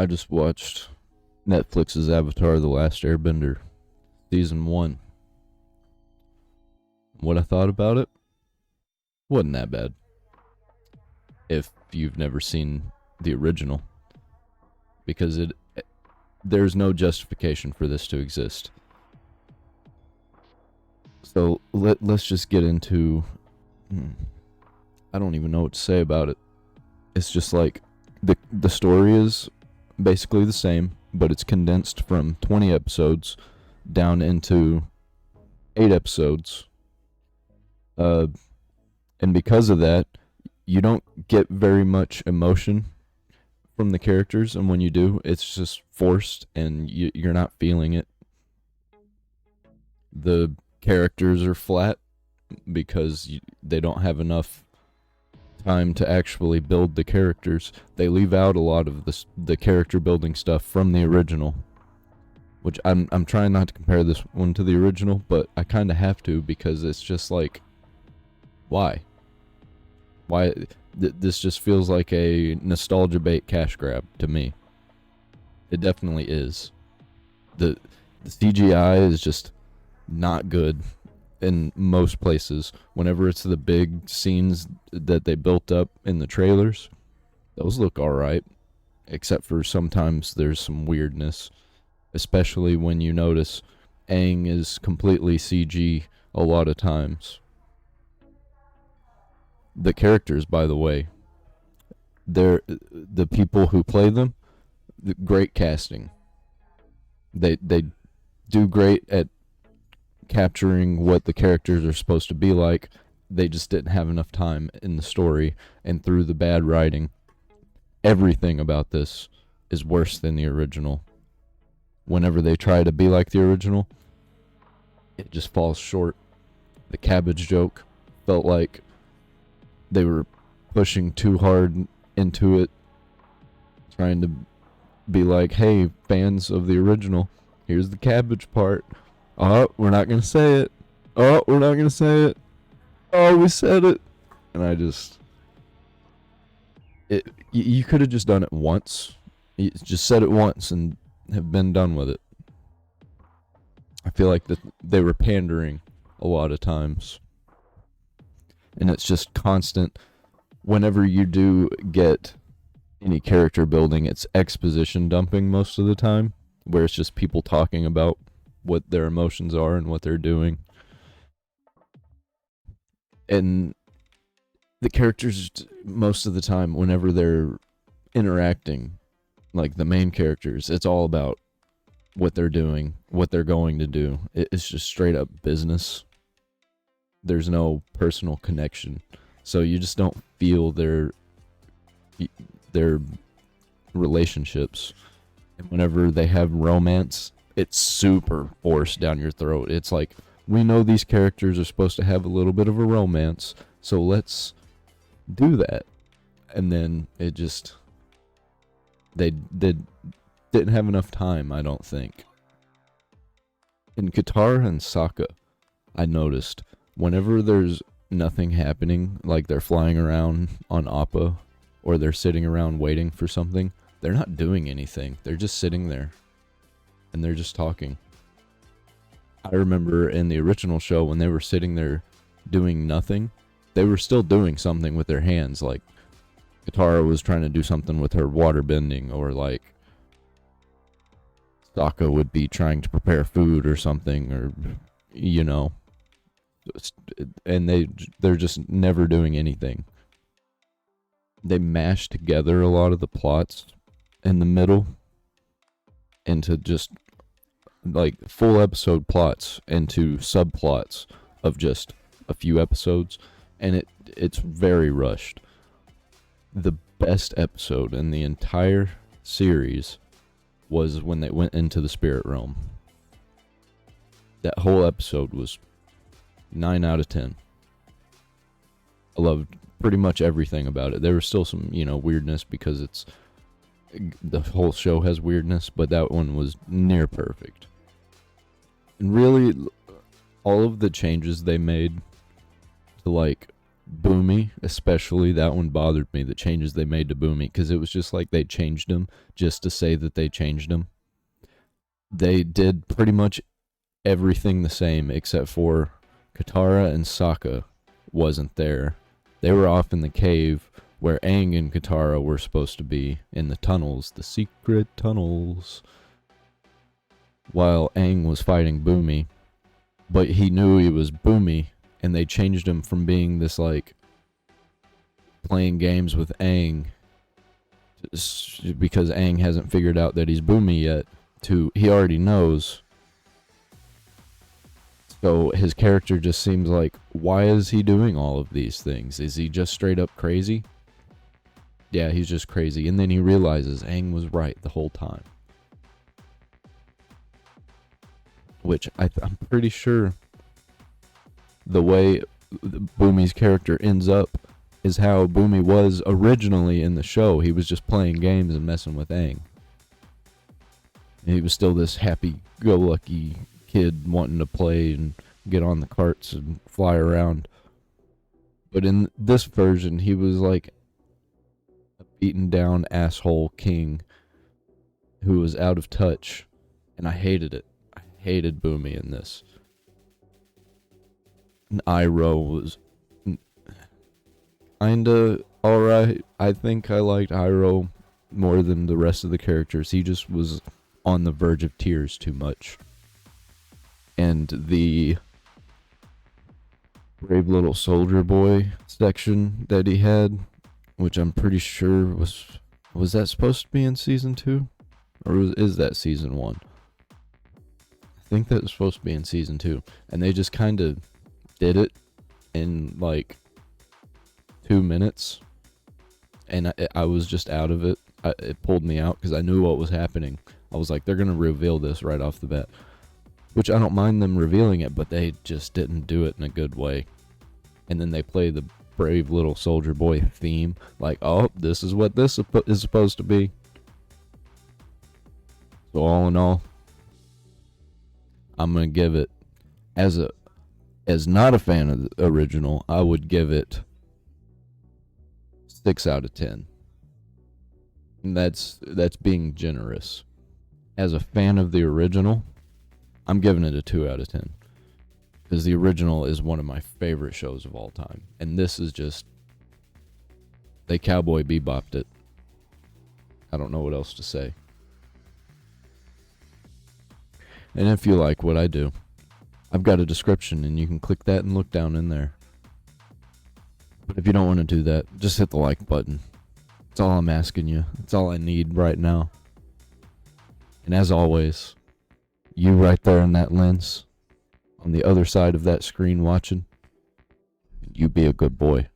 I just watched Netflix's Avatar: The Last Airbender, season 1. What I thought about it wasn't that bad. If you've never seen the original, because there's no justification for this to exist. So let's just get into. I don't even know what to say about it. It's just like the story is basically the same, but it's condensed from 20 episodes down into 8 episodes. And because of that, you don't get very much emotion from the characters, and when you do, it's just forced, and you're not feeling it. The characters are flat because they don't have enough time to actually build the characters. They leave out a lot of the character building stuff from the original, which I'm trying not to compare this one to the original, but I kind of have to, because it's just like, why? This just feels like a nostalgia bait cash grab to me. It definitely is. The CGI is just not good in most places. Whenever it's the big scenes that they built up in the trailers, those look alright, except for sometimes there's some weirdness, especially when you notice Aang is completely CG a lot of times. The characters, by the way, the people who play them, great casting. They do great at capturing what the characters are supposed to be like. They just didn't have enough time in the story, and through the bad writing, everything about this is worse than the original. Whenever they try to be like the original, it just falls short. The cabbage joke felt like they were pushing too hard into it, trying to be like, hey, fans of the original, here's the cabbage part. Oh, we're not going to say it. Oh, we're not going to say it. Oh, we said it. And you could have just done it once. You just said it once and have been done with it. I feel like that they were pandering a lot of times. And it's just constant. Whenever you do get any character building, it's exposition dumping most of the time, where it's just people talking about what their emotions are and what they're doing. And the characters, most of the time, whenever they're interacting, like the main characters, it's all about what they're doing, what they're going to do. It's just straight up business. There's no personal connection, so you just don't feel their relationships. And whenever they have romance, it's super forced down your throat. It's like, we know these characters are supposed to have a little bit of a romance, so let's do that. And then it just, they didn't have enough time, I don't think. In Katara and Sokka, I noticed whenever there's nothing happening, like they're flying around on Appa, or they're sitting around waiting for something, they're not doing anything. They're just sitting there, and they're just talking. I remember in the original show, when they were sitting there doing nothing, they were still doing something with their hands. Like, Katara was trying to do something with her water bending, or like Sokka would be trying to prepare food or something, or, you know. And they're just never doing anything. They mash together a lot of the plots in the middle into just like full episode plots into subplots of just a few episodes, and it's very rushed. The best episode in the entire series was when they went into the spirit realm. That whole episode was 9 out of 10. I loved pretty much everything about it. There was still some, weirdness, because the whole show has weirdness, but that one was near perfect. And really, all of the changes they made to, like, Boomy, especially, that one bothered me, the changes they made to Boomy, because it was just like they changed him just to say that they changed him. They did pretty much everything the same except for Katara and Sokka wasn't there. They were off in the cave where Aang and Katara were supposed to be, in the tunnels, the secret tunnels, while Aang was fighting Boomy. But he knew he was Boomy, and they changed him from being this, like, playing games with Aang, because Aang hasn't figured out that he's Boomy yet, to he already knows. So his character just seems like, why is he doing all of these things? Is he just straight up crazy? Yeah, he's just crazy. And then he realizes Aang was right the whole time. Which I'm pretty sure the way Boomy's character ends up is how Boomy was originally in the show. He was just playing games and messing with Aang. And he was still this happy-go-lucky kid wanting to play and get on the carts and fly around. But in this version, he was like a beaten-down asshole king who was out of touch. And I hated it. I hated Boomy in this. And Iroh was kinda alright. I think I liked Iroh more than the rest of the characters. He just was on the verge of tears too much. And the brave little soldier boy section that he had, which I'm pretty sure was that supposed to be in season 2? Or is that season 1? I think that was supposed to be in season 2. And they just kind of did it in like 2 minutes. And I was just out of it. It pulled me out because I knew what was happening. I was like, they're going to reveal this right off the bat. Which I don't mind them revealing it, but they just didn't do it in a good way. And then they play the brave little soldier boy theme. Like, oh, this is what this is supposed to be. So all in all, I'm going to give it, as not a fan of the original, I would give it 6 out of 10. And that's being generous. As a fan of the original, I'm giving it a 2 out of 10. Because the original is one of my favorite shows of all time. And this is just, they Cowboy Bebopped it. I don't know what else to say. And if you like what I do, I've got a description and you can click that and look down in there. But if you don't want to do that, just hit the like button. That's all I'm asking you. That's all I need right now. And as always, you right there in that lens, on the other side of that screen watching, you be a good boy.